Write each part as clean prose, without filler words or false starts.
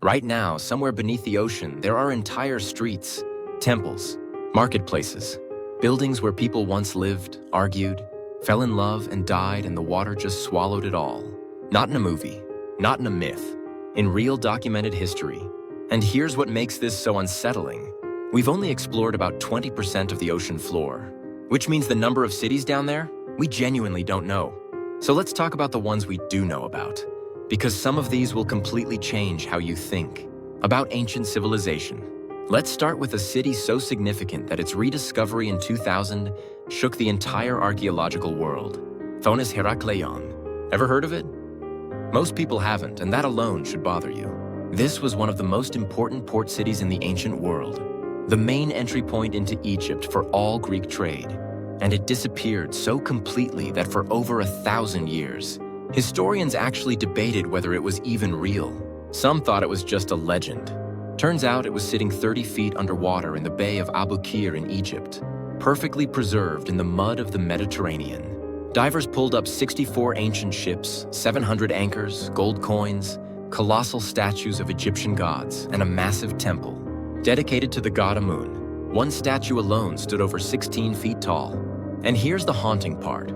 Right now, somewhere beneath the ocean, there are entire streets, temples, marketplaces, buildings where people once lived, argued, fell in love, and died, and the water just swallowed it all. Not in a movie, not in a myth, in real documented history. And here's what makes this so unsettling. We've only explored about 20% of the ocean floor, which means the number of cities down there, we genuinely don't know. So let's talk about the ones we do know about, because some of these will completely change how you think about ancient civilization. Let's start with a city so significant that its rediscovery in 2000 shook the entire archaeological world. Thonis Herakleion. Ever heard of it? Most people haven't, and that alone should bother you. This was one of the most important port cities in the ancient world, the main entry point into Egypt for all Greek trade, and it disappeared so completely that for over 1,000 years, historians actually debated whether it was even real. Some thought it was just a legend. Turns out it was sitting 30 feet underwater in the Bay of Abu Qir in Egypt, perfectly preserved in the mud of the Mediterranean. Divers pulled up 64 ancient ships, 700 anchors, gold coins, colossal statues of Egyptian gods, and a massive temple dedicated to the god Amun. One statue alone stood over 16 feet tall. And here's the haunting part.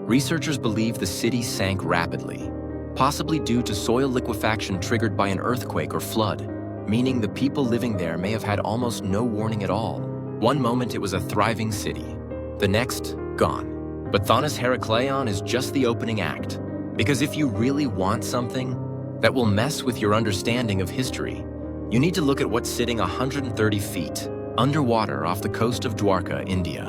Researchers believe the city sank rapidly, possibly due to soil liquefaction triggered by an earthquake or flood, meaning the people living there may have had almost no warning at all. One moment it was a thriving city, the next, gone. But Thonis Herakleion is just the opening act, because if you really want something that will mess with your understanding of history, you need to look at what's sitting 130 feet underwater off the coast of Dwarka, India.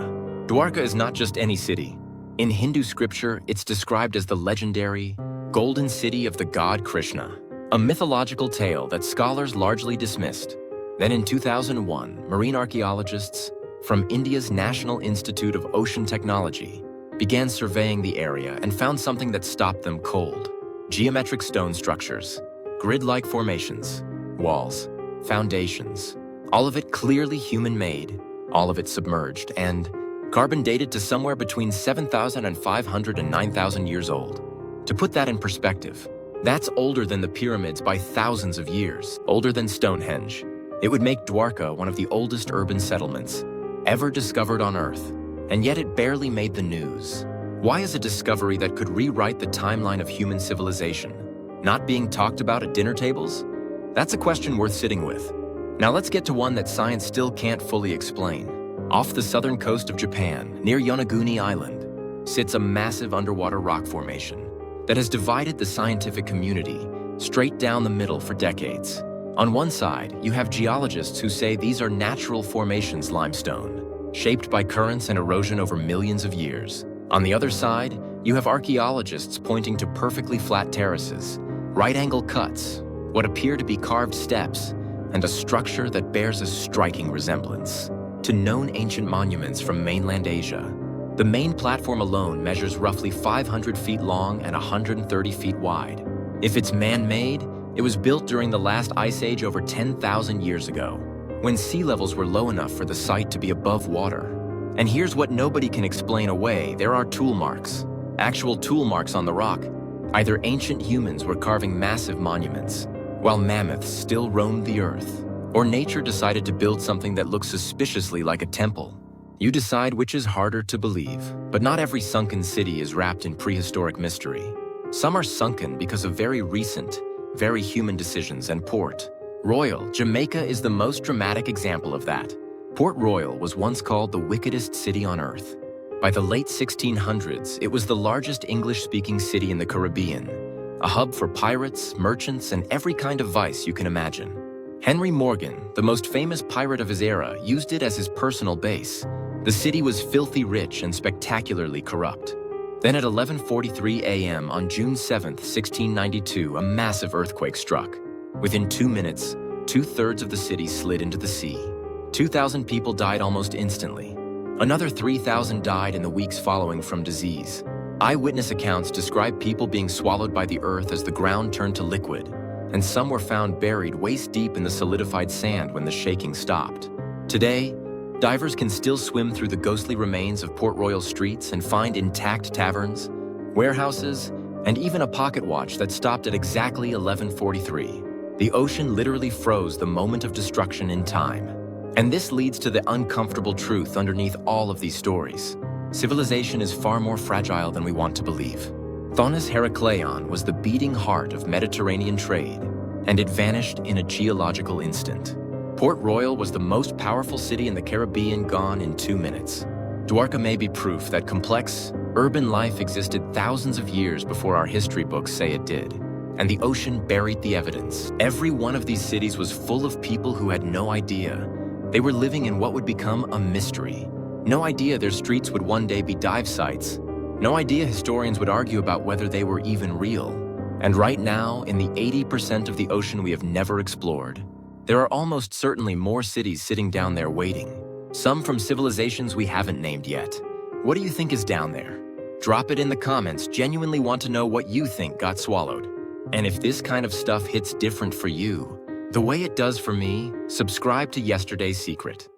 Dwarka is not just any city. In Hindu scripture, it's described as the legendary golden city of the god Krishna, a mythological tale that scholars largely dismissed. Then in 2001, marine archaeologists from India's National Institute of Ocean Technology began surveying the area and found something that stopped them cold. Geometric stone structures, grid-like formations, walls, foundations, all of it clearly human-made, all of it submerged, and carbon dated to somewhere between 7,500 and 9,000 years old. To put that in perspective, that's older than the pyramids by thousands of years, older than Stonehenge. It would make Dwarka one of the oldest urban settlements ever discovered on Earth, and yet it barely made the news. Why is a discovery that could rewrite the timeline of human civilization not being talked about at dinner tables? That's a question worth sitting with. Now let's get to one that science still can't fully explain. Off the southern coast of Japan, near Yonaguni Island, sits a massive underwater rock formation that has divided the scientific community straight down the middle for decades. On one side, you have geologists who say these are natural formations limestone, shaped by currents and erosion over millions of years. On the other side, you have archaeologists pointing to perfectly flat terraces, right-angle cuts, what appear to be carved steps, and a structure that bears a striking resemblance to known ancient monuments from mainland Asia. The main platform alone measures roughly 500 feet long and 130 feet wide. If it's man-made, it was built during the last ice age over 10,000 years ago, when sea levels were low enough for the site to be above water. And here's what nobody can explain away. There are tool marks, actual tool marks on the rock. Either ancient humans were carving massive monuments, while mammoths still roamed the earth, or nature decided to build something that looks suspiciously like a temple. You decide which is harder to believe, but not every sunken city is wrapped in prehistoric mystery. Some are sunken because of very recent, very human decisions, and Port Royal, Jamaica is the most dramatic example of that. Port Royal was once called the wickedest city on earth. By the late 1600s, it was the largest English-speaking city in the Caribbean, a hub for pirates, merchants, and every kind of vice you can imagine. Henry Morgan, the most famous pirate of his era, used it as his personal base. The city was filthy rich and spectacularly corrupt. Then at 11:43 a.m. on June 7, 1692, a massive earthquake struck. Within 2 minutes, 2/3 of the city slid into the sea. 2,000 people died almost instantly. Another 3,000 died in the weeks following from disease. Eyewitness accounts describe people being swallowed by the earth as the ground turned to liquid, and some were found buried waist deep in the solidified sand when the shaking stopped. Today, divers can still swim through the ghostly remains of Port Royal streets and find intact taverns, warehouses, and even a pocket watch that stopped at exactly 11:43. The ocean literally froze the moment of destruction in time. And this leads to the uncomfortable truth underneath all of these stories. Civilization is far more fragile than we want to believe. Thonis Heracleion was the beating heart of Mediterranean trade, and it vanished in a geological instant. Port Royal was the most powerful city in the Caribbean, gone in 2 minutes. Dwarka may be proof that complex, urban life existed thousands of years before our history books say it did. And the ocean buried the evidence. Every one of these cities was full of people who had no idea. They were living in what would become a mystery. No idea their streets would one day be dive sites. No idea historians would argue about whether they were even real. And right now, in the 80% of the ocean we have never explored, there are almost certainly more cities sitting down there waiting. Some from civilizations we haven't named yet. What do you think is down there? Drop it in the comments. Genuinely want to know what you think got swallowed. And if this kind of stuff hits different for you, the way it does for me, subscribe to Yesterday's Secret.